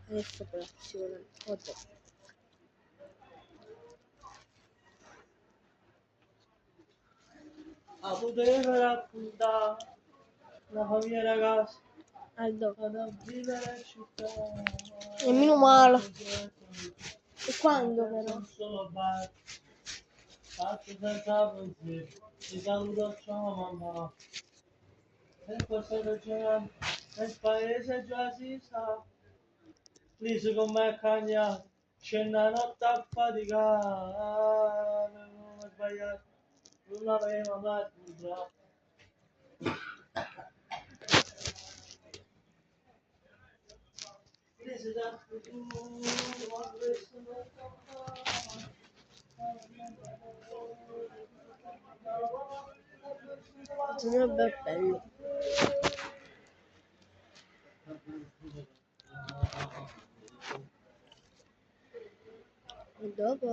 Adesso colazione. Oddio. A poter raccontare la famiglia ragazza Aldo. ad vivere in città. Nemmeno male. E quando però? Non solo bar, fatto senza pensiero, ti saluto ciao mamma. E questo regione, nel paese già si sa, lì su com'è cagnato, c'è una notte a faticare, non ho sbagliato, non aveva mai sbagliato. Lì si dà futuro, ma questo non Sono bello. E dopo.